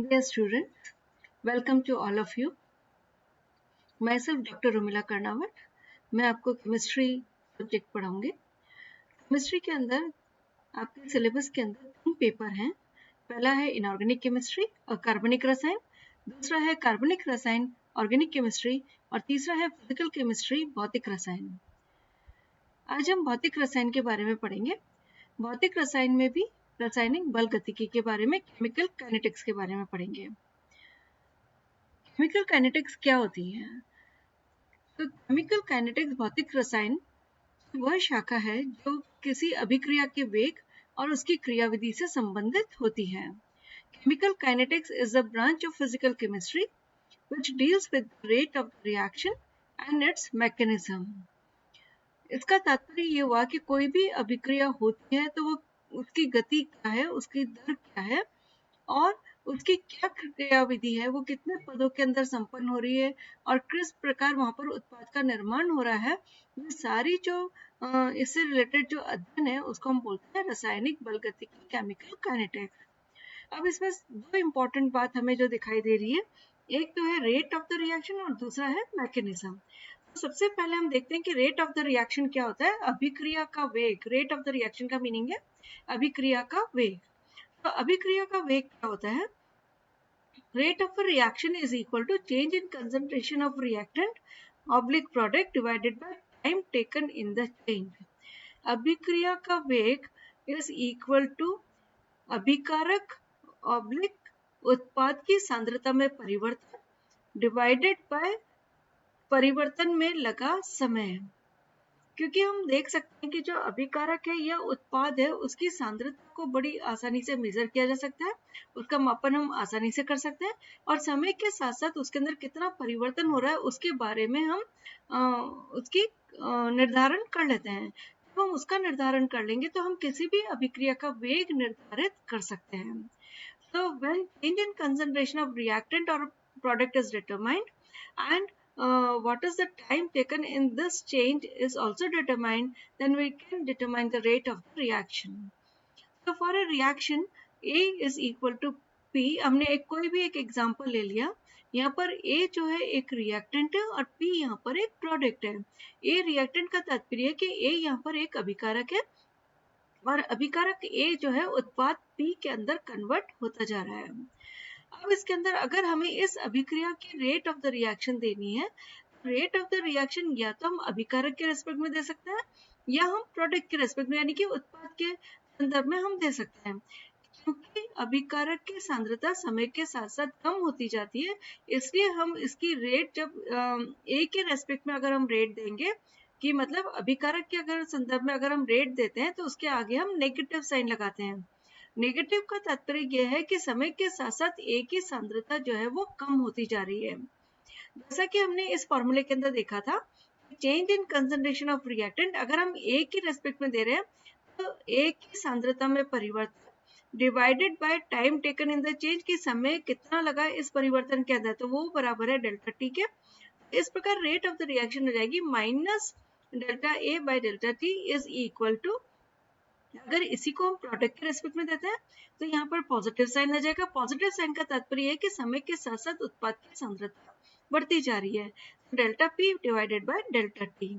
Dear student, welcome to all of you. Myself Dr. Rumila Karnawat. मैं आपको chemistry subject पढ़ाऊंगी. Chemistry के अंदर आपके सिलेबस के अंदर 3 पेपर हैं. पहला है इनऑर्गेनिक केमिस्ट्री और कार्बनिक रसायन, दूसरा है कार्बनिक रसायन ऑर्गेनिक केमिस्ट्री और तीसरा है फिजिकल केमिस्ट्री भौतिक रसायन. आज हम भौतिक रसायन के बारे में पढ़ेंगे. भौतिक रसायन में भी रासायनिक बल गतिकी के बारे में, केमिकल काइनेटिक्स के बारे में पढ़ेंगे. केमिकल काइनेटिक्स क्या होती है? तो केमिकल काइनेटिक्स भौतिक रसायन वह शाखा है जो किसी अभिक्रिया के वेग और उसकी क्रियाविधि से संबंधित होती है. Chemical kinetics is a branch of physical chemistry which deals with the rate of the reaction and its mechanism. इसका तात्पर्य ये हुआ कि कोई भी अभिक्रिया होती है तो वो उसकी गति क्या है, उसकी दर क्या है और उसकी क्या क्रियाविधि है, वो कितने पदों के अंदर संपन्न हो रही है और किस प्रकार वहां पर उत्पाद का निर्माण हो रहा है. ये सारी जो इससे रिलेटेड जो अध्ययन है उसको हम बोलते हैं रासायनिक बल गतिकी, केमिकल काइनेटिक्स. अब इसमें दो इम्पोर्टेंट बात हमें जो दिखाई दे रही है, एक तो है रेट ऑफ द रिएक्शन और दूसरा है मैकेनिज्म. तो सबसे पहले हम देखते हैं कि रेट ऑफ द रिएक्शन क्या होता है. अभिक्रिया का वेग, रेट ऑफ द रिएक्शन का मीनिंग है अभिक्रिया का वेग. तो अभिक्रिया का वेग क्या होता है? Rate of a reaction is equal to change in concentration of reactant oblique product divided by time taken in the change. अभिक्रिया का वेग is equal to अभिकारक oblique उत्पाद की सांद्रता में परिवर्तन divided by परिवर्तन में लगा समय. क्योंकि हम देख सकते हैं कि जो अभिकारक है या उत्पाद है उसकी सांद्रता को बड़ी आसानी से मेजर किया जा सकता है, उसका मापन हम आसानी से कर सकते हैं और समय के साथ साथ उसके अंदर कितना परिवर्तन हो रहा है उसके बारे में हम उसकी निर्धारण कर लेते हैं. जब हम उसका निर्धारण कर लेंगे तो हम किसी भी अभिक्रिया का वेग निर्धारित कर सकते हैं. So when change in concentration of reactant or product is determined and what is the time taken in this change is also determined, then we can determine the rate of the reaction. So for a reaction A is equal to P, हमने कोई भी एक example ले लिया. यहाँ पर A जो है एक रिएक्टेंट है और P यहाँ पर एक प्रोडक्ट है. A रिएक्टेंट का तात्पर्य है कि A यहाँ पर एक अभिकारक है और अभिकारक A जो है उत्पाद P के अंदर कन्वर्ट होता जा रहा है. अब इसके अंदर अगर हमें इस अभिक्रिया की रेट ऑफ द रिएक्शन देनी है, रेट ऑफ द रिएक्शन या तो हम अभिकारक के रेस्पेक्ट में दे सकते हैं या हम प्रोडक्ट के रेस्पेक्ट में यानी कि उत्पाद के संदर्भ में हम दे सकते हैं. क्योंकि अभिकारक की सांद्रता समय के साथ साथ कम होती जाती है, इसलिए हम इसकी रेट जब ए के रेस्पेक्ट में अगर हम रेट देंगे कि मतलब अभिकारक के अगर संदर्भ में अगर हम रेट देते हैं तो उसके आगे हम नेगेटिव साइन लगाते हैं. नेगेटिव का तात्पर्य यह है कि समय के साथ साथ ए की सांद्रता जो है वो कम होती जा रही है. जैसा कि हमने इस फॉर्मूले के अंदर देखा था, change in concentration of reactant अगर हम ए के रेस्पेक्ट में दे रहे हैं तो ए की सांद्रता में परिवर्तन divided by time taken in the change, की समय कितना लगा इस परिवर्तन के अंदर, तो वो बराबर है डेल्टा टी के. इस प्रकार रेट ऑफ द रिएक्शन हो जाएगी minus delta A by delta T is equal to, अगर इसी को हम प्रोडक्ट के रेस्पेक्ट में देते हैं तो यहाँ पर पॉजिटिव साइन आ जाएगा. पॉजिटिव साइन का तात्पर्य है कि समय के साथ साथ उत्पाद की सांद्रता बढ़ती जा रही है. Delta P divided by delta T.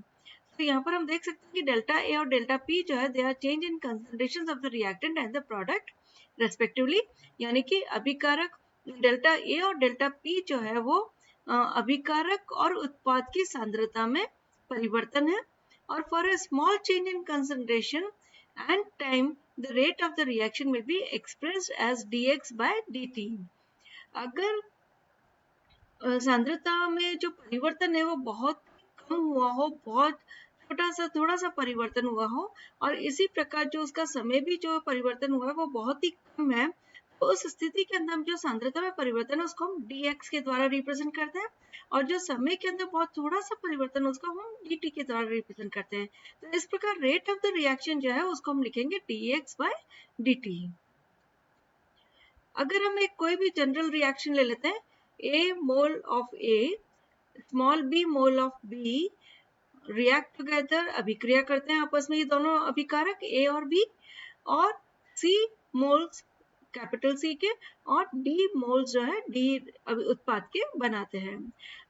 तो यहाँ पर हम देख सकते हैं कि डेल्टा ए और डेल्टा पी जो है they are change in concentration of the reactant and the product respectively, यानी कि अभिकारक डेल्टा ए और डेल्टा पी जो है वो अभिकारक और उत्पाद की सांद्रता में परिवर्तन है. और for a small change in concentration and time the rate of the reaction will be expressed as dx by dt. अगर सांद्रता में जो परिवर्तन है वो बहुत कम हुआ हो, बहुत थोड़ा सा परिवर्तन हुआ हो और इसी प्रकार जो उसका समय भी जो परिवर्तन हुआ है वो बहुत ही कम है, तो उस स्थिति के अंदर हम जो सांद्रता में परिवर्तन है उसको हम dx के द्वारा रिप्रेजेंट करते हैं और जो समय के अंदर बहुत थोड़ा सा परिवर्तन है उसको हम dt के द्वारा रिप्रेजेंट करते हैं. तो इस प्रकार रेट ऑफ द रिएक्शन जो है उसको हम लिखेंगे dx by dt. अगर हम एक कोई भी जनरल रिएक्शन ले लेते हैं, a mole of a small b mole of b react together, अभिक्रिया करते हैं आपस में ये दोनों अभिकारक A और B, और C मोल्स कैपिटल सी के और डी मोल्स जो है डी उत्पाद के बनाते हैं।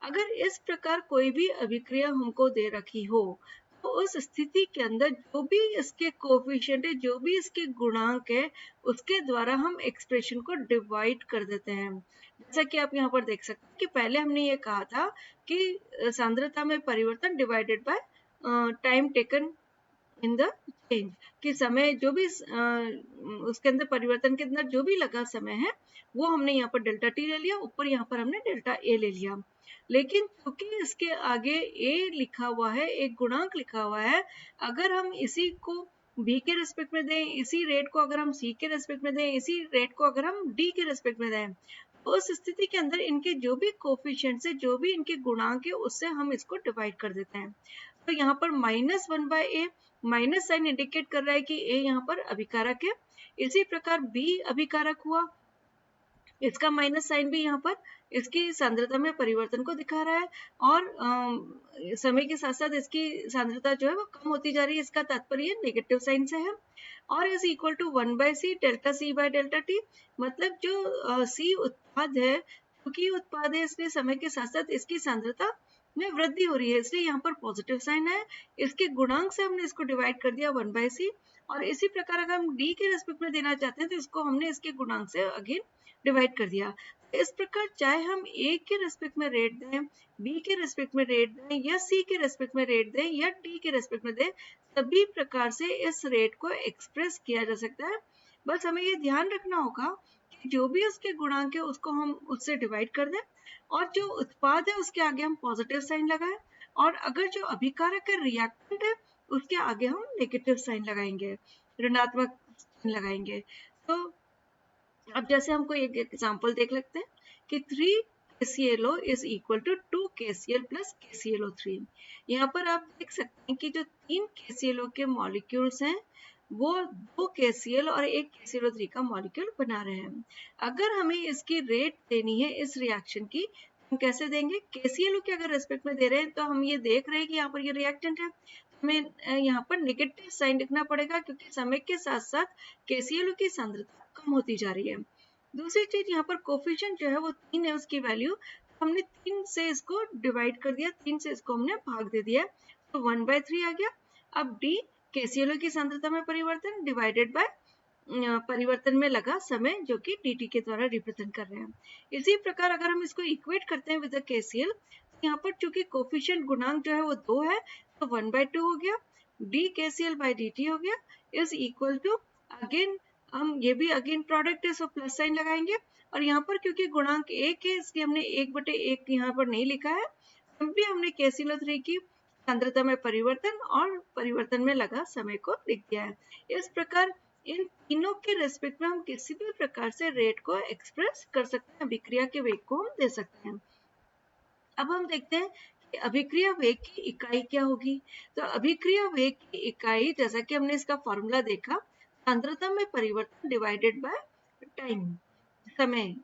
अगर इस प्रकार कोई भी अभिक्रिया हमको दे रखी हो तो उस स्थिति के अंदर जो भी इसके कोफिशिएंट है, जो भी इसके गुणांक है, उसके द्वारा हम एक्सप्रेशन को डिवाइड कर देते हैं। जैसा कि आप यहाँ पर देख सकते हैं कि पहले हमने ये कहा था कि सांद्रता में परिवर्तन divided by time taken in the change, कि समय जो भी उसके अंदर परिवर्तन के अंदर जो भी लगा समय है वो हमने यहाँ पर डेल्टा टी ले लिया, ऊपर यहाँ पर हमने डेल्टा ए ले लिया। लेकिन क्योंकि इसके आगे ए लिखा हुआ है, एक गुणांक लिखा हुआ है, अगर हम इसी को बी के रेस्पेक्ट में दें, इसी रेट को अगर हम सी के रेस्पेक्ट में दें, इसी रेट को अगर हम डी के रेस्पेक्ट में दें, तो उस स्थिति के अंदर इनके जो भी कोफिशिएंट्स है, जो भी इनके गुणांक है, उससे हम इसको डिवाइड कर देते हैं। तो यहाँ पर -1/a माइनस साइन इंडिकेट कर रहा है कि ए यहाँ पर अभिकारक है। इसी प्रकार बी अभिकारक हुआ, इसका माइनस साइन भी यहाँ पर इसकी सांद्रता में परिवर्तन को दिखा रहा है और समय के साथ साथ इसकी सांद्रता जो है वो कम होती जा रही है, इसका तात्पर्य नेगेटिव साइन से है। और is equal to 1/c delta C by delta T, मतलब जो सी उत्पाद है, क्योंकि उत्पाद है इसलिए समय के साथ साथ इसकी सांद्रता में वृद्धि हो रही है, इसलिए यहाँ पर पॉजिटिव साइन है। इसके गुणांक से हमने इसको डिवाइड कर दिया 1/c, और इसी प्रकार अगर हम डी के रेस्पेक्ट में देना चाहते हैं तो इसको हमने इसके गुणांक से अगेन डिवाइड कर दिया। इस प्रकार चाहे हम ए के रेस्पेक्ट में रेट दें, बी के रेस्पेक्ट में रेट दें, या सी के रेस्पेक्ट में रेट दें, या डी के रेस्पेक्ट में दें, सभी प्रकार से इस रेट को एक्सप्रेस किया जा सकता है। बस हमें ये ध्यान रखना होगा कि जो भी उसके गुणांक है उसको हम उससे डिवाइड कर दें, और जो उत्पाद है उसके आगे हम पॉजिटिव साइन लगाएं, और अगर जो अभिकारक है, रिएक्टेंट है, उसके आगे हम नेगेटिव साइन लगाएंगे, ऋणात्मक साइन लगाएंगे। तो अब जैसे हमको एक एग्जांपल देख लेते हैं कि 3 KClO is equal to 2 KCl plus KClO3। यहाँ पर आप देख सकते हैं कि जो 3 KClO के मॉलिक्यूल्स हैं वो 2 KCl और 1 KClO3 का मॉलिक्यूल बना रहे हैं। अगर हमें इसकी रेट देनी है इस रिएक्शन की, हम कैसे देंगे? KClO के अगर रेस्पेक्ट में दे रहे हैं तो हम ये देख रहे हैं कि यहाँ पर ये रिएक्टेंट है, हमें यहाँ पर नेगेटिव साइन लिखना पड़ेगा क्योंकि समय के साथ साथ KClO की सांद्रता कम होती जा रही है। दूसरी चीज, यहाँ पर कोफिशिएंट जो है वो 3 है, उसकी वैल्यू हमने 3 से इसको डिवाइड कर दिया, 3 से इसको हमने भाग दे दिया, तो 1/3 आ गया। अब डी KClO की सांद्रता में परिवर्तन डिवाइडेड बाय परिवर्तन में लगा समय, जो कि dt के द्वारा रिप्रेजेंट कर रहे हैं। इसी प्रकार अगर हम इसको इक्वेट करते हैं विद द KCl, यहाँ पर चूंकि कोफिशिएंट गुणांक जो है वो 2 है, तो 1/2 हो गया, d KCl by dt हो गया, इज इक्वल टू, अगेन हम ये भी अगेन प्रोडक्ट है, सो प्लस साइन लगाएंगे, और यहाँ पर क्योंकि गुणांक 1 है इसलिए हमने 1/1 यहाँ पर नहीं लिखा है, सिंपली हमने KClO3 की सांद्रता में परिवर्तन और परिवर्तन में लगा समय को लिख दिया है। इस प्रकार इन तीनों के रेस्पेक्ट में हम किसी भी प्रकार से रेट को एक्सप्रेस कर सकते हैं, अभिक्रिया के वेग को हम दे सकते हैं। अब हम देखते हैं कि अभिक्रिया वेग की इकाई क्या होगी। तो अभिक्रिया वेग की इकाई, जैसा कि हमने इसका फॉर्मूला देखा, सांद्रता में परिवर्तन डिवाइडेड बाय टाइम, समय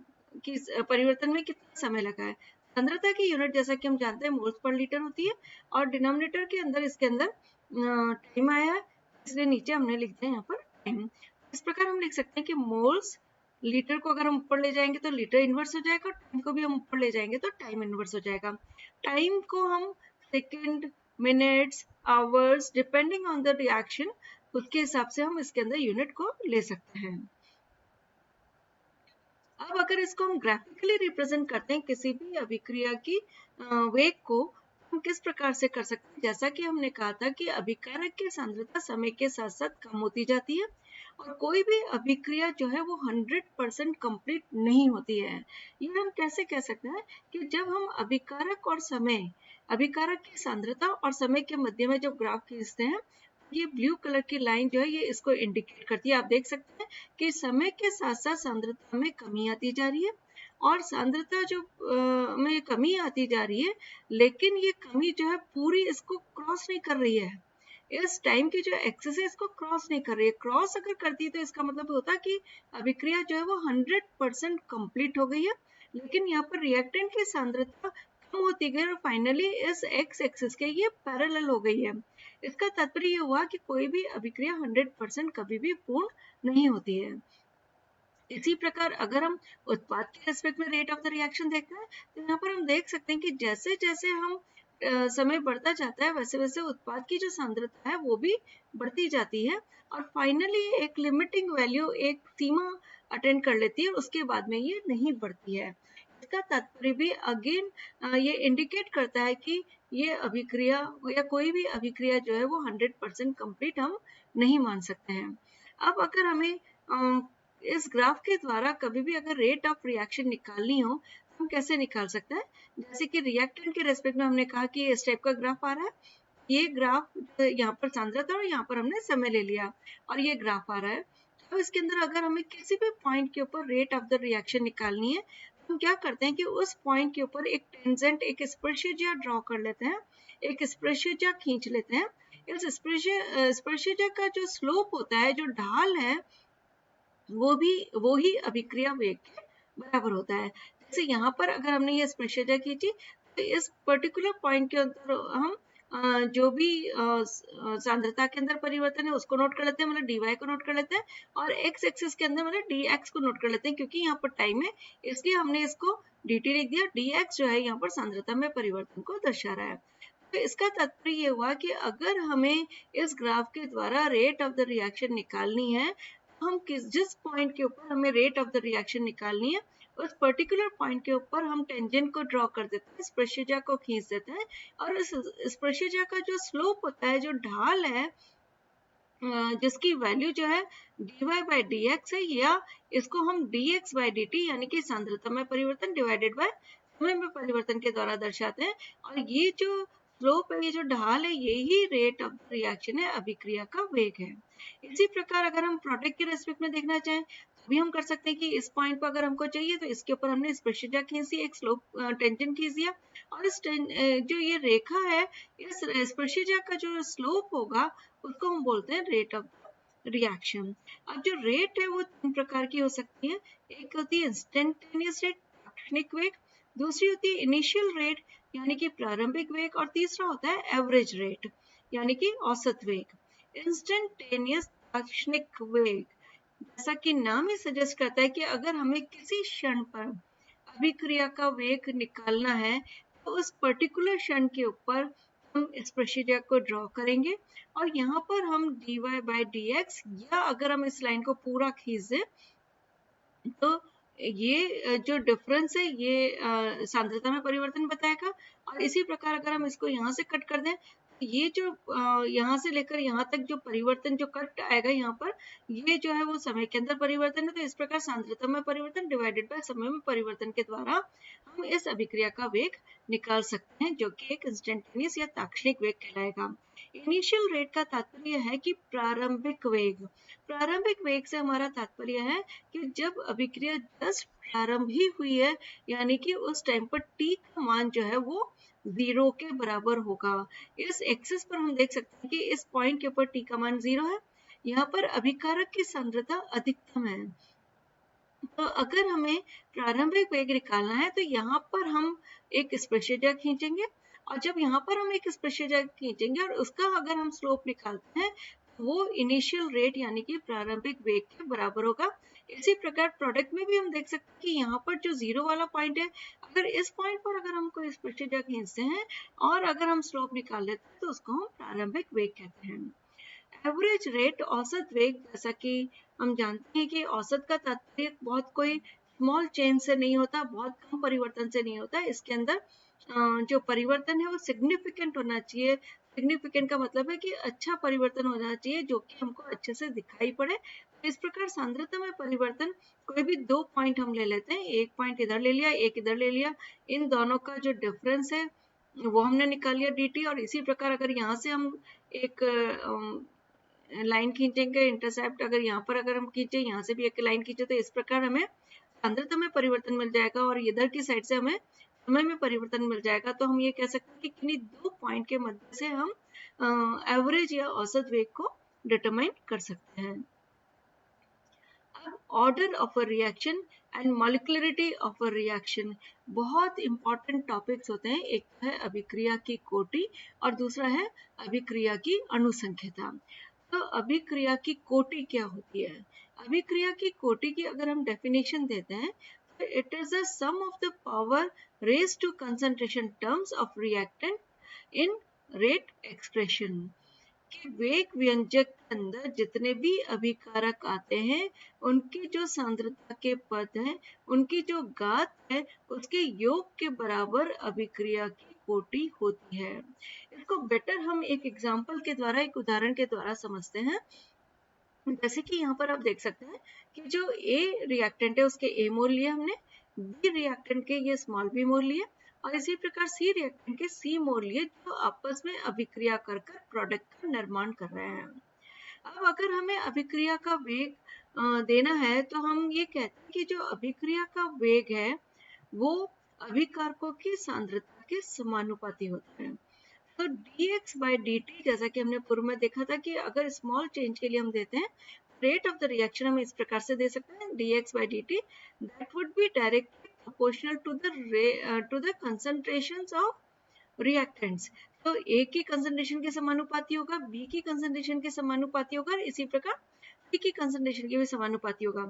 की परिवर्तन में कितना समय लगा है। सांद्रता की यूनिट जैसा कि हम जानते हैं मोल्स पर लीटर होती है, और डिनोमिनेटर के अंदर इसके अंदर टाइम आया है, इसलिए नीचे हमने लिख दिया यहाँ पर टाइम। इस प्रकार हम लिख सकते हैं कि मोल्स, लीटर को अगर हम ऊपर ले जाएंगे तो लीटर इनवर्स हो जाएगा, टाइम को भी हम ऊपर ले जाएंगे तो टाइम इनवर्स हो जाएगा। टाइम को हम second, minutes, hours, depending on the reaction, उसके हिसाब से हम इसके अंदर यूनिट को ले सकते हैं। अब अगर इसको हम ग्राफिकली रिप्रेजेंट करते हैं किसी भी अभिक्रिया की वेग को, हम किस प्रकार से कर सकते हैं? जैसा कि हमने कहा था कि अभिकारक की सांद्रता समय के साथ साथ कम होती जाती है, और कोई भी अभिक्रिया जो है वो 100% कंप्लीट नहीं होती है। ये हम कैसे कह सकते हैं कि जब हम अभिकारक और समय, अभिकारक की सांद्रता और समय के मध्य में जब ग्राफ खींचते हैं, ये ब्लू कलर की लाइन जो है ये इसको इंडिकेट करती है। आप देख सकते हैं कि समय के साथ साथ सांद्रता में कमी आती जा रही है, और सांद्रता जो में कमी आती जा रही है, लेकिन ये कमी जो है पूरी इसको क्रॉस नहीं कर रही है, इस टाइम की जो एक्सेस है इसको क्रॉस नहीं कर रही है। क्रॉस अगर करती तो इसका मतलब होता कि अभिक्रिया जो है वो 100% कंप्लीट हो गई है, लेकिन यहाँ पर रिएक्टेंट की सांद्रता कम होती गई और फाइनली इस एक्स एक्सिस के ये पैरेलल हो गई है। इसका तात्पर्य ये हुआ कि कोई भी अभिक्रिया 100% कभी भी पूर्ण नहीं होती है। इसी प्रकार अगर हम उत्पाद के रेस्पेक्ट में रेट ऑफ द रिएक्शन देखते हैं तो यहाँ पर हम देख सकते हैं कि जैसे जैसे हम समय बढ़ता जाता है वैसे वैसे उत्पाद की जो सांद्रता है वो भी बढ़ती जाती है और फाइनली एक लिमिटिंग वैल्यू, एक सीमा अटेंड कर लेती है, उसके बाद में ये नहीं बढ़ती है। इसका तात्पर्य भी अगेन ये इंडिकेट करता है कि ये अभिक्रिया या कोई भी अभिक्रिया जो है वो 100% कंप्लीट हम नहीं मान सकते हैं। अब अगर हमें इस ग्राफ के द्वारा कभी भी अगर रेट ऑफ रिएक्शन निकालनी हो तो हम कैसे निकाल सकते हैं? जैसे कि रिएक्टेंट के रेस्पेक्ट में हमने कहा कि इस टाइप का ग्राफ आ रहा है, ये ग्राफ यहाँ पर सांद्रता और यहाँ पर हमने समय ले लिया और ये ग्राफ आ रहा है। तो इसके अंदर अगर हमें किसी भी पॉइंट के ऊपर रेट ऑफ द रिएक्शन निकालनी है तो हम क्या करते हैं कि उस पॉइंट के ऊपर एक टेंजेंट, एक स्पर्शरेखा ड्रॉ कर लेते हैं, एक स्पर्शरेखा खींच लेते हैं। इस स्पर्शरेखा का जो स्लोप होता है, जो ढाल है, वो ही अभिक्रिया वेग के बराबर होता है। जैसे यहाँ पर अगर हमने ये स्पर्शरेखा खींची तो इस पर्टिकुलर पॉइंट के अंदर हम जो भी सांद्रता के अंदर परिवर्तन है उसको नोट कर लेते हैं, मतलब dy को नोट कर लेते हैं, और x एक्सिस के अंदर मतलब dx को नोट कर लेते हैं, क्योंकि यहाँ पर टाइम है इसलिए हमने इसको dt लिख दिया। dx जो है यहाँ पर सांद्रता में परिवर्तन को दर्शा रहा है। तो इसका तात्पर्य ये हुआ कि अगर हमें इस ग्राफ के द्वारा रेट ऑफ द रिएक्शन निकालनी है, हम जिस पॉइंट के ऊपर हमें रेट ऑफ द रिएक्शन निकालनी है उस पर्टिकुलर पॉइंट के ऊपर हम टेंजेंट को ड्रॉ कर देते हैं, स्पर्शरेखा को खींच देते हैं, और इस स्पर्शरेखा का जो स्लोप होता है, जो ढाल है, जिसकी वैल्यू जो है dy by dx है, या इसको हम dx by dt यानी कि सांद्रता में परिवर्तन डिवाइडेड बाय समय में परिवर्तन के द्वारा दर्शाते हैं। और ये जो स्लोप है, ये जो ढाल है, यही रेट ऑफ रिएक्शन है, अभिक्रिया का वेग है। इसी प्रकार अगर हम प्रोडक्ट के रेस्पेक्ट में देखना चाहें तो भी हम कर सकते हैं कि इस पॉइंट पर अगर हमको चाहिए तो इसके ऊपर हमने स्पर्शरेखा खींच दी, एक स्लोप टेंजेंट खींच दिया, और इस जो ये रेखा है, इस स्पर्शरेखा का जो स्लोप होगा उसको हम बोलते हैं रेट ऑफ रिएक्शन। अब जो रेट है वो तीन प्रकार की हो सकती है। एक होती है इंस्टेंटेनियस रेट, तात्क्षणिक वेग, दूसरी होती है इनिशियल रेट यानी कि प्रारंभिक वेग, और तीसरा होता है एवरेज रेट यानी कि औसत वेग। इंस्टेंटेनियस तात्क्षणिक वेग, जैसा कि नाम ही सजेस्ट करता है कि अगर हमें किसी क्षण पर अभिक्रिया का वेग निकालना है तो उस पर्टिकुलर क्षण के ऊपर हम स्पर्शरेखा को ड्रॉ करेंगे, और यहाँ पर हम dy by dx, या अगर हम इस लाइन को पूरा खींच दें तो ये जो डिफरेंस है ये सांद्रता में परिवर्तन बताएगा। और इसी प्रकार अगर हम इसको यहाँ से कट कर दें तो ये जो यहाँ से लेकर यहाँ तक जो परिवर्तन जो कट आएगा यहाँ पर, ये जो है वो समय के अंदर परिवर्तन है। तो इस प्रकार सांद्रता में परिवर्तन डिवाइडेड बाय समय में परिवर्तन के द्वारा हम इस अभिक्रिया का वेग निकाल सकते हैं, जो कि एक इंस्टेंटेनियस या तात्क्षणिक वेग कहलाएगा। इनिशियल रेट का तात्पर्य है कि प्रारंभिक वेग। प्रारंभिक वेग से हमारा तात्पर्य है कि जब अभिक्रिया जस्ट प्रारंभ ही हुई है, यानी कि उस टाइम पर t का मान जो है वो 0 के बराबर होगा। इस एक्सिस पर हम देख सकते हैं कि इस पॉइंट के ऊपर t का मान 0 है, यहाँ पर अभिकारक की सांद्रता अधिकतम है। तो अगर हमें प्रारंभिक वेग निकालना है तो यहाँ पर हम एक स्पर्शरेखा खींचेंगे, और जब यहाँ पर हम एक स्पर्शरेखा खींचेंगे और उसका अगर हम स्लोप निकालते हैं तो वो इनिशियल रेट यानी कि प्रारंभिक वेग के बराबर होगा। इसी प्रकार प्रोडक्ट में भी हम देख सकते हैं कि यहाँ पर जो 0 वाला पॉइंट है, अगर इस पॉइंट पर अगर हम कोई स्पर्शरेखा खींचते हैं और अगर हम स्लोप निकाल लेते हैं तो उसको हम प्रारंभिक वेग कहते हैं। एवरेज रेट, औसत वेग, जैसा कि हम जानते हैं कि औसत का तात्पर्य बहुत कोई स्मॉल चेंज से नहीं होता, बहुत कम परिवर्तन से नहीं होता। इसके अंदर जो परिवर्तन है वो सिग्निफिकेंट होना चाहिए। सिग्निफिकेंट का मतलब है कि अच्छा परिवर्तन होना चाहिए जो कि हमको अच्छे से दिखाई पड़े। इस प्रकार सांद्रता में परिवर्तन, कोई भी दो पॉइंट हम ले लेते हैं, एक पॉइंट इधर ले लिया, एक इधर ले लिया, इन दोनों का जो डिफरेंस है वो हमने निकाल लिया dt। और इसी प्रकार अगर यहाँ से हम एक लाइन खींचेंगे, इंटरसेप्ट अगर यहाँ पर अगर हम खींचे, यहाँ से भी एक लाइन खींचे, तो इस प्रकार हमें सांद्रता में परिवर्तन मिल जाएगा और इधर की साइड से हमें समय में परिवर्तन मिल जाएगा। तो हम ये कह सकते हैं कि किन्हीं दो पॉइंट के मध्य से हम एवरेज या औसत वेग को डिटरमाइन कर सकते हैं। अब order of a reaction and molecularity of a reaction, बहुत इंपॉर्टेंट टॉपिक्स होते हैं। एक है अभिक्रिया की कोटि और दूसरा है अभिक्रिया की अणुसंख्यता। तो अभिक्रिया की कोटि क्या होती है? अभिक्रिया की कोटि की अगर हम डेफिनेशन देते हैं तो it is the sum of the power raise to concentration terms of reactant in rate expression. कि वेग व्यंजक के अंदर जितने भी अभिकारक आते हैं उनकी जो सांद्रता के पद हैं, उनकी जो घात है, उसके योग के बराबर अभिक्रिया की कोटि होती है। इसको बेटर हम एक एग्जांपल के द्वारा, एक उदाहरण के द्वारा समझते हैं। जैसे कि यहाँ पर आप देख सकते हैं कि जो ए रिएक्टेंट है उसके ए मोल लिए हमने, बी रिएक्टेंट के ये स्मॉल बी मोल लिए, और इसी प्रकार सी रिएक्टेंट के सी मोल लिए, जो आपस में अभिक्रिया कर प्रोडक्ट का निर्माण कर रहे हैं। अब अगर हमें अभिक्रिया का वेग देना है तो हम ये कहते हैं कि जो अभिक्रिया का वेग है वो अभिकारकों की सांद्रता के समानुपाती होता है। तो dx by dt, जैसा कि हमने पूर्व में देखा था कि अगर स्मॉल चेंज के लिए हम देते हैं रेट ऑफ द रिएक्शन हम इस प्रकार से दे सकते हैं dx by dt that would be directly proportional to the concentrations of reactants। तो A की कंसंट्रेशन के समानुपाती होगा, B की कंसंट्रेशन के समानुपाती होगा, इसी प्रकार C की कंसंट्रेशन के भी समानुपाती होगा।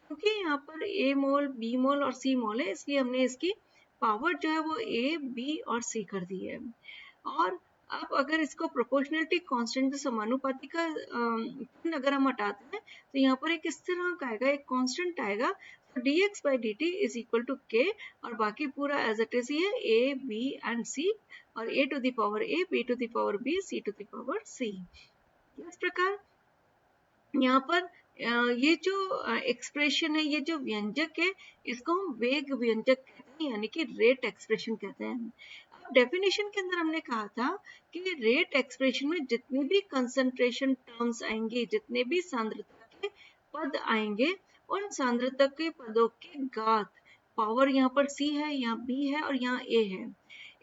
क्योंकि यहाँ पर A मोल, B मोल और C मोल है, इसलिए हमने इसकी पावर जो है वो A, B और C कर दी है। और अब अगर इसको प्रोपोर्शनलिटी कांस्टेंट समानुपाती का अगर हम हटाते हैं तो यहाँ पर एक स्थिरांक आएगा, एक कांस्टेंट आएगा। तो dx by dt is equal to k, और बाकी पूरा एज इट इज ही है a, b एंड c, और a to the power a, b to the power b, c to the power c। इस प्रकार यहाँ पर ये जो एक्सप्रेशन है, ये जो व्यंजक है, इसको हम वेग व्यंजक कहते हैं, यानी कि रेट एक्सप्रेशन कहते हैं। डेफिनेशन के अंदर हमने कहा था कि रेट एक्सप्रेशन में जितनी भी कंसंट्रेशन टर्म्स आएंगे, जितने भी सांद्रता के पद आएंगे, उन सांद्रता के पदों की घात, पावर यहाँ पर C है, यहाँ B है और यहाँ A है,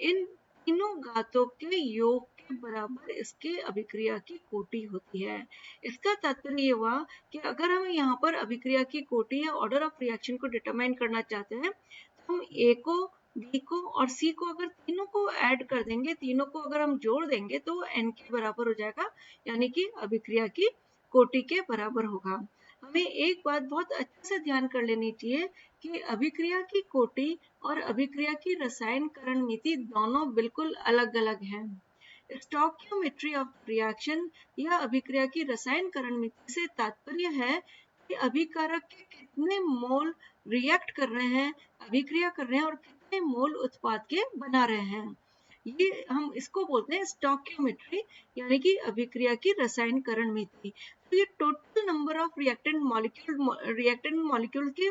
इन तीनों घातों के योग के बराबर इसके अभिक्रिया की कोटि होती है। इसका तात्पर्य ये हुआ कि अगर हम यहाँ पर अभिक्रिया की कोटि या ऑर्डर ऑफ रिएक्शन को डिटरमाइन करना चाहते हैं तो हम A को, B को और C को अगर तीनों को ऐड कर देंगे, तीनों को अगर हम जोड़ देंगे तो N के बराबर हो जाएगा, यानी कि अभिक्रिया की कोटि के बराबर होगा। हमें एक बात बहुत अच्छे से ध्यान कर लेनी चाहिए कि अभिक्रिया की कोटि और अभिक्रिया की रसायनकरण मिति दोनों बिल्कुल अलग अलग हैं। स्टोइकियोमेट्री ऑफ रिएक्शन या अभिक्रिया की रसायनकरण मिति से तात्पर्य है कि अभिकारक के कितने मोल रिएक्ट कर रहे हैं, अभिक्रिया कर रहे हैं, और कितने मोल उत्पाद के बना रहे हैं। ये हम इसको बोलते हैं स्टोइकियोमेट्री, यानी कि अभिक्रिया की रसायनकरण मिति। तो ये total number of reactant molecule की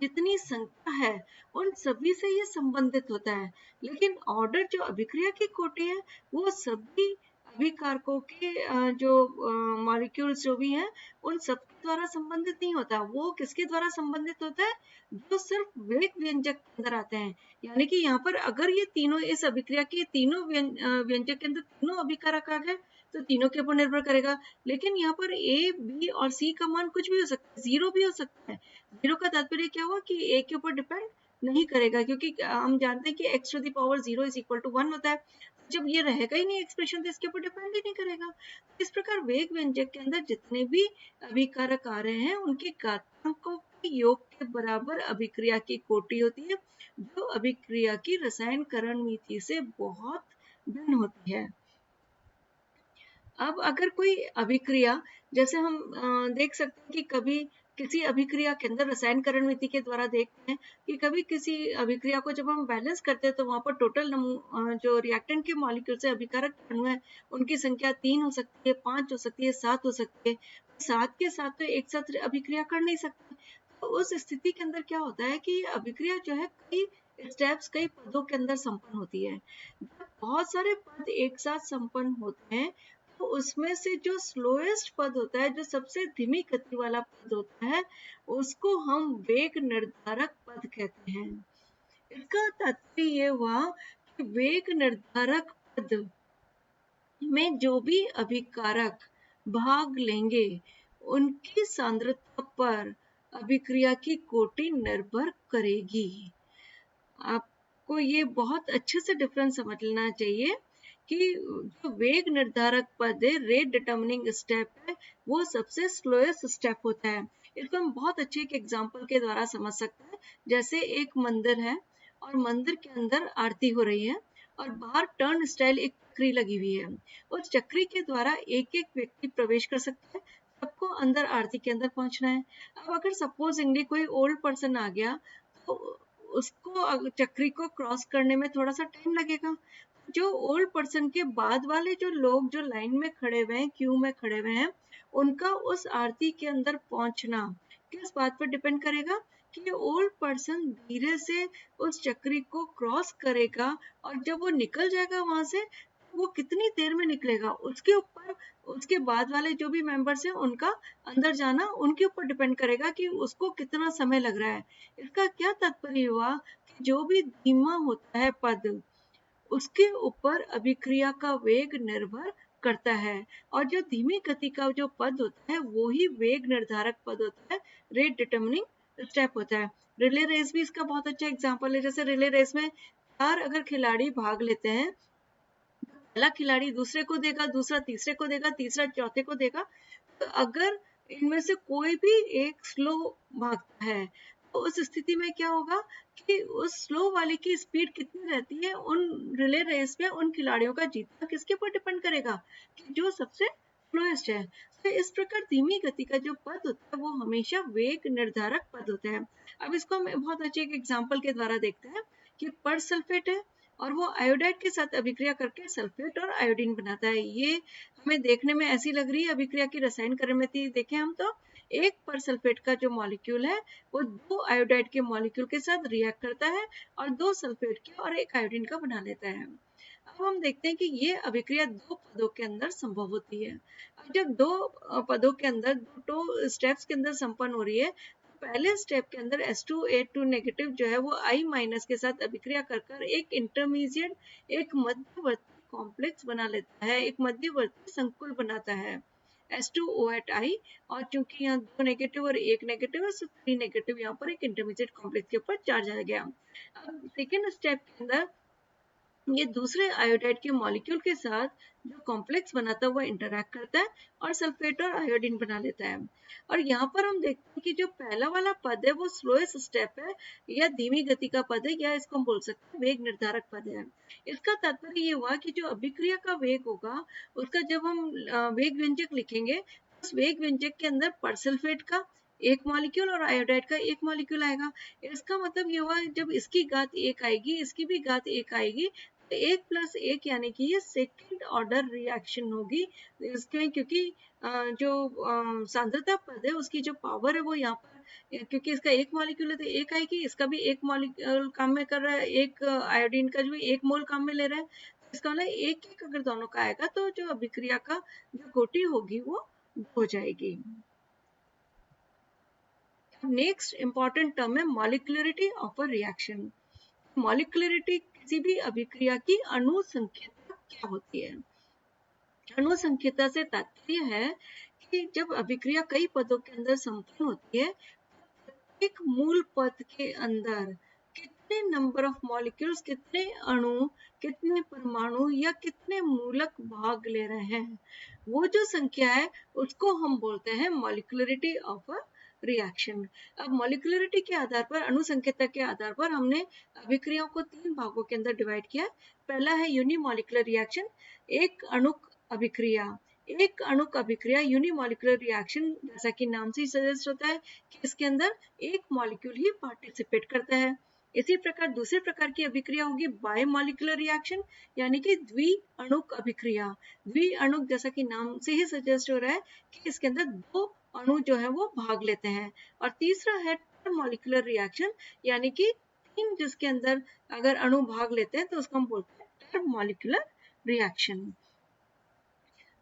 जितनी संख्या है उन सभी से ये संबंधित होता है, लेकिन ऑर्डर जो अभिक्रिया की कोटि है वो सभी अभिकारकों के जो मॉलिक्यूल्स जो भी हैं उन सब के द्वारा संबंधित नहीं होता। वो किसके द्वारा संबंधित होता है? जो सिर्फ वेग व्यंजक के अंदर आते हैं। यानी कि यहाँ पर अगर ये तीनों, इस अभिक्रिया के तीनों व्यंजक के अंदर तीनों अभिकारक आ गए तो तीनों के ऊपर निर्भर करेगा। लेकिन यहाँ पर ए, बी और सी का मान कुछ भी हो सकता है, जीरो भी हो सकता है। जीरो का तात्पर्य क्या हुआ कि ए के ऊपर डिपेंड नहीं करेगा, क्योंकि हम जानते हैं कि x to the power 0 is equal to 1 होता है। जब ये रहेगा ही नहीं एक्सप्रेशन तो इसके ऊपर डिपेंड ही नहीं करेगा। इस प्रकार वेग व्यंजक के अंदर जितने भी अभिकारक आ रहे हैं उनके घातांकों के योग के बराबर अभिक्रिया की कोटि होती है, जो अभिक्रिया की रसायनकरण मिति से बहुत भिन्न होती है। अब अगर कोई अभिक्रिया, जैसे हम देख सकते हैं कि कभी किसी अभिक्रिया के अंदर रसायनकरण मिति के द्वारा देखते हैं कि कभी किसी अभिक्रिया को जब हम बैलेंस करते हैं तो वहां पर टोटल जो रिएक्टेंट के मॉलिक्यूल से अभिकारक अणु है उनकी संख्या 3 हो सकती है, 5 हो सकती है, 7 हो सकती है। 7 के साथ तो एक साथ अभिक्रिया कर नहीं सकते। तो उस स्थिति के अंदर क्या होता है कि अभिक्रिया जो है कई स्टेप्स, कई पदों के अंदर संपन्न होती है। जब बहुत सारे पद एक साथ संपन्न होते हैं तो उसमें से जो स्लोएस्ट पद होता है, जो सबसे धीमी गति वाला पद होता है, उसको हम वेग निर्धारक पद कहते हैं। इसका तात्पर्य ये हुआ कि वेग निर्धारक पद में जो भी अभिकारक भाग लेंगे उनकी सांद्रता पर अभिक्रिया की कोटि निर्भर करेगी। आपको ये बहुत अच्छे से डिफरेंस समझ लेना चाहिए कि जो वेग निर्धारक पद है, रेट डिटर्मिनिंग स्टेप है, वो सबसे स्लोएस्ट स्टेप होता है। इसको हम बहुत अच्छे एक एग्जांपल के द्वारा समझ सकते हैं। जैसे एक मंदिर है और मंदिर के अंदर आरती हो रही है और बाहर टर्न स्टाइल एक चक्री लगी हुई है। उस चक्री के द्वारा एक एक व्यक्ति प्रवेश कर सकता है, सबको अंदर आरती के अंदर पहुंचना है। अब अगर सपोजिंगली कोई ओल्ड पर्सन आ गया तो उसको चक्री को क्रॉस करने में थोड़ा सा टाइम लगेगा। जो ओल्ड पर्सन के बाद वाले जो लोग जो लाइन में खड़े हुए हैं, क्यू में खड़े हुए हैं, उनका उस आरती के अंदर पहुंचना किस बात पर डिपेंड करेगा कि ओल्ड पर्सन धीरे से उस चक्री को क्रॉस करेगा और जब वो निकल जाएगा वहां से, वो कितनी देर में निकलेगा उसके ऊपर, उसके बाद वाले जो भी मेंबर्स हैं उनका अंदर जाना उनके ऊपर डिपेंड करेगा कि उसको कितना समय लग रहा है। इसका क्या तात्पर्य हुआ कि जो भी धीमा होता है पद, उसके ऊपर अभिक्रिया का वेग निर्भर करता है, और जो धीमी गति का जो पद होता है वो ही वेग निर्धारक पद होता है, रेट डिटर्मिनिंग स्टेप होता है। रिले रेस भी इसका बहुत अच्छा एग्जांपल है। जैसे रिले रेस में 4 अगर खिलाड़ी भाग लेते हैं, पहला खिलाड़ी दूसरे को देगा, दूसरा तीसरे को देगा, तीसरा चौथे को देगा, तो अगर इनमें से कोई भी एक स्लो भागता है तो उस स्थिति में क्या होगा कि उस स्लो वाले की स्पीड कितनी रहती है, उन रिले रेस में उन खिलाड़ियों का जीतना किसके ऊपर डिपेंड करेगा कि जो सबसे स्लोएस्ट है। तो इस प्रकार धीमी गति का जो पद होता है वो हमेशा वेग निर्धारक पद होता है। अब इसको हम बहुत अच्छे एक एग्जाम्पल के द्वारा देखते हैं कि पर सल्फेट है और वो आयोडाइड के साथ अभिक्रिया करके सल्फेट और आयोडीन बनाता है। ये हमें देखने में ऐसी लग रही है अभिक्रिया की रसायन केमिस्ट्री देखें हम तो, एक पर सल्फेट का जो मॉलिक्यूल है वो 2 आयोडाइड के मॉलिक्यूल के साथ रिएक्ट करता है और 2 सल्फेट के और 1 आयोडीन का बना लेता है। अब हम देखते हैं कि ये अभिक्रिया 2 पदों के अंदर संभव होती है। अब जब 2 पदों के अंदर, 2 स्टेप्स के अंदर संपन्न हो रही है, पहले स्टेप के अंदर H2A2 नेगेटिव जो है वो I माइनस के साथ अभिक्रिया कर एक इंटरमीडिएट, एक मध्यवर्ती कॉम्प्लेक्स बना लेता है, एक मध्यवर्ती संकुल बनाता है H2O8I। और चूंकि यहाँ 2 नेगेटिव और 1 नेगेटिव है, 3 नेगेटिव यहाँ पर एक इंटरमीडिएट कॉम्प्लेक्स के ऊपर चार्ज आ गया। अब सेकेंड स्टेप के अंदर ये दूसरे आयोडाइड के मॉलिक्यूल के साथ जो कॉम्प्लेक्स बनाता है वो इंटरैक्ट करता है और सल्फेट और आयोडीन बना लेता है। और यहाँ पर हम देखते हैं कि जो पहला वाला पद है वो स्लोएस्ट स्टेप है या धीमी गति का पद है, या इसको हम बोल सकते हैं वेग निर्धारक पद है। इसका तात्पर्य ये हुआ कि जो अभिक्रिया का वेग होगा उसका जब हम वेग व्यंजक लिखेंगे, उस वेग व्यंजक के अंदर परसल्फेट का एक मॉलिक्यूल और आयोडाइड का एक मॉलिक्यूल आएगा। इसका मतलब ये हुआ जब इसकी घात 1 आएगी, इसकी भी घात 1 आएगी, 1+1 यानी कि ये सेकेंड ऑर्डर रिएक्शन होगी इसमें, क्योंकि जो सांद्रता पद है उसकी जो पावर है वो यहाँ पर, क्योंकि इसका एक मॉलिक्यूल है तो एक आएगी, इसका भी एक मॉलिक्यूल काम में कर रहा है, एक आयोडीन का जो 1 मोल काम में ले रहा है, तो इसका मतलब एक एक अगर दोनों का आएगा तो जो अभिक्रिया का जो कोटि होगी वो हो जाएगी। नेक्स्ट इंपॉर्टेंट टर्म है मॉलिक्युलरिटी ऑफ अ रिएक्शन। मॉलिक्युलरिटी किसी भी अभिक्रिया की अणु संख्यता क्या होती है? अणु संख्यता से तात्पर्य है कि जब अभिक्रिया कई पदों के अंदर संपन्न होती है, एक मूल पद के अंदर कितने नंबर ऑफ मॉलिक्यूल्स, कितने अणु, कितने परमाणु या कितने मूलक भाग ले रहे हैं, वो जो संख्या है उसको हम बोलते हैं मॉलिक्युलरिटी ऑफ अ रिएक्शन। अब मॉलिक्युलरिटी के आधार पर, अणु संख्यता के आधार पर हमने अभिक्रियाओं को 3 भागों के अंदर डिवाइड किया। पहला है यूनिमॉलिक्यूलर रिएक्शन, एक अणुक अभिक्रिया। एक अणुक अभिक्रिया यूनिमॉलिक्यूलर रिएक्शन जैसा कि नाम से ही सजेस्ट होता है कि इसके अंदर एक मॉलिक्यूल ही पार्टिसिपेट करता है। इसी प्रकार दूसरे प्रकार की अभिक्रिया होगी बायोमॉलिक्यूलर रिएक्शन, यानी कि द्वि अणुक अभिक्रिया। द्वि अणुक जैसा कि नाम से ही सजेस्ट हो रहा है कि इसके अंदर 2 अणु जो है वो भाग लेते हैं। और तीसरा है मॉलिक्यूलर रिएक्शन, यानी कि 3 जिसके अंदर अगर अणु भाग लेते हैं तो उसको हम बोलते हैं मॉलिक्यूलर रिएक्शन।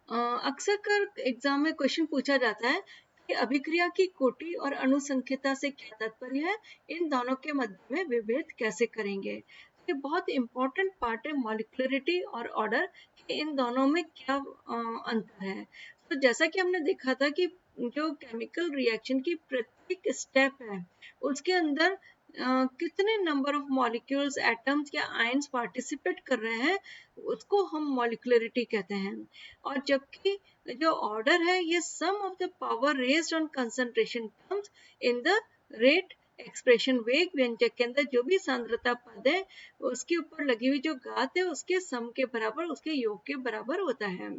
अक्सर कर एग्जाम में क्वेश्चन पूछा जाता है कि अभिक्रिया की कोटि और अणु संख्यता से क्या तात्पर्य है, इन दोनों के मध्य में विभेद कैसे करेंगे। ये बहुत इंपॉर्टेंट पार्ट है मॉलिक्युलरिटी और ऑर्डर कि इन दोनों में क्या अंतर है। तो जैसा कि हमने देखा था कि जो केमिकल रिएक्शन की प्रत्येक स्टेप है उसके अंदर कितने नंबर ऑफ मॉलिक्यूल्स, एटम्स या आयंस पार्टिसिपेट कर रहे हैं, उसको हम मॉलिक्युलरिटी कहते हैं। और जबकि जो ऑर्डर है, ये sum of the power raised on concentration terms in the rate expression. वेग व्यंजक के अंदर जो भी सांद्रता पद है, उसके ऊपर लगी हुई जो घात है, उसके सम के बराबर, उसके योग के बराबर होता है।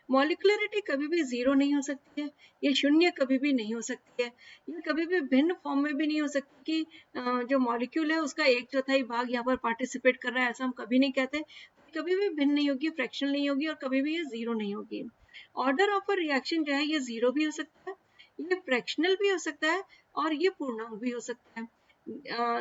मॉलिक्युलरिटी कभी भी जीरो नहीं हो सकती है, ये शून्य कभी भी नहीं हो सकती है, ये कभी भी भिन्न फॉर्म में भी नहीं हो सकती कि जो मॉलिक्यूल है उसका 1/4 भाग यहाँ पर पार्टिसिपेट कर रहा है, ऐसा हम कभी नहीं कहते। कभी भी भिन्न नहीं होगी, फ्रैक्शनल नहीं होगी, और कभी भी ये जीरो नहीं होगी। ऑर्डर ऑफ अ रिएक्शन जो है, ये जीरो भी हो सकता है, ये फ्रैक्शनल भी हो सकता है, और ये पूर्णांक भी हो सकता है।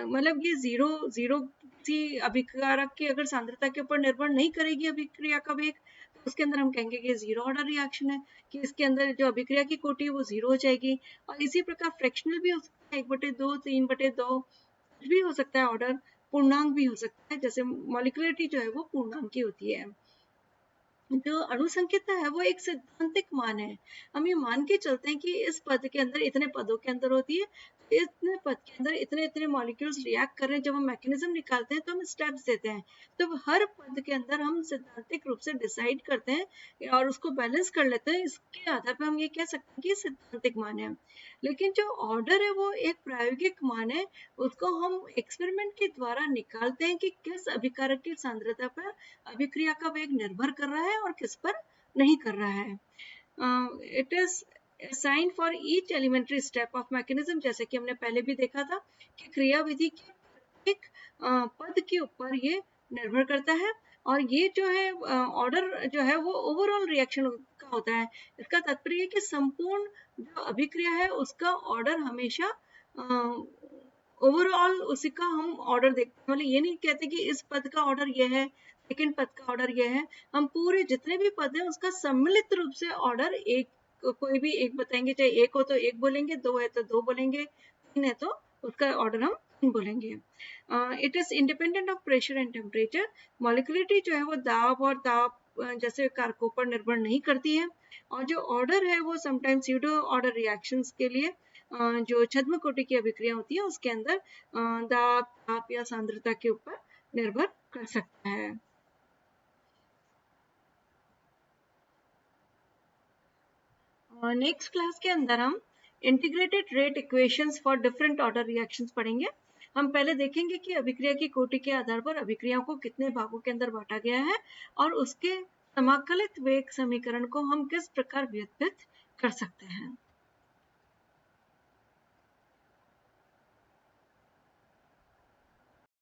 मतलब ये जीरो जीरो किसी अभिकारक की अगर सांद्रता के ऊपर निर्भर नहीं करेगी अभिक्रिया का वेग, तो उसके अंदर हम कहेंगे कि ये जीरो ऑर्डर रिएक्शन है, कि इसके अंदर जो अभिक्रिया की कोटि है वो जीरो हो जाएगी। और इसी प्रकार फ्रैक्शनल भी हो सकता है, 1/2, 3/2, कुछ भी हो सकता है ऑर्डर। पूर्णांक भी हो सकता है, जैसे मॉलिक्युलरिटी जो है वो पूर्णांक की होती है। जो अणुसंख्यता है वो एक सैद्धांतिक मान है। हम ये मान के चलते हैं कि इस पद के अंदर इतने पदों के अंदर होती है, इतने पद के अंदर इतने इतने मॉलिक्यूल्स रिएक्ट कर रहे हैं। जब हम मैकेनिज्म निकालते हैं तो हम स्टेप्स देते हैं, तो हर पद के अंदर हम सैद्धांतिक रूप से डिसाइड करते हैं और उसको बैलेंस कर लेते हैं। इसके आधार पर हम ये कह सकते हैं कि सैद्धांतिक मान है। लेकिन जो ऑर्डर है वो एक प्रायोगिक मान है, उसको हम एक्सपेरिमेंट के द्वारा निकालते हैं कि किस अभिकारक की सांद्रता पर अभिक्रिया का वेग निर्भर कर रहा है और किस पर नहीं कर रहा है। It is sign for each elementary step of mechanism. जैसे कि हमने पहले भी देखा था कि क्रिया विधि के प्रत्येक पद के ऊपर ये निर्भर करता है, और ये जो है ऑर्डर जो है वो ओवरऑल रिएक्शन का होता है। इसका तात्पर्य है कि संपूर्ण जो अभिक्रिया है उसका ऑर्डर हमेशा ओवरऑल उसी का हम ऑर्डर देखते हैं। मतलब ये नहीं कहते कि इस पद का ऑर्डर ये है, सेकंड पद का ऑर्डर ये है। हम पूरे जितने भी पद हैं उसका सम्मिलित रूप से ऑर्डर एक, कोई भी एक बताएंगे, चाहे एक हो तो एक बोलेंगे, दो है तो दो बोलेंगे, तीन है तो उसका ऑर्डर हम तीन बोलेंगे। It is independent of pressure and temperature. Molecularity जो है वो दाब और ताप जैसे कारकों पर निर्भर नहीं करती है। और जो ऑर्डर है वो समटाइम्स स्यूडो ऑर्डर रिएक्शंस के लिए जो छद्म कोटि की अभिक्रिया होती है उसके अंदर दाब, ताप या सांद्रता के ऊपर निर्भर कर सकता है। नेक्स्ट क्लास के अंदर हम integrated rate equations for different order reactions पढ़ेंगे। हम पहले देखेंगे कि अभिक्रिया की कोटि के आधार पर अभिक्रियाओं को कितने भागों के अंदर बांटा गया है, और उसके समाकलित वेग समीकरण को हम किस प्रकार व्युत्पन्न कर सकते हैं।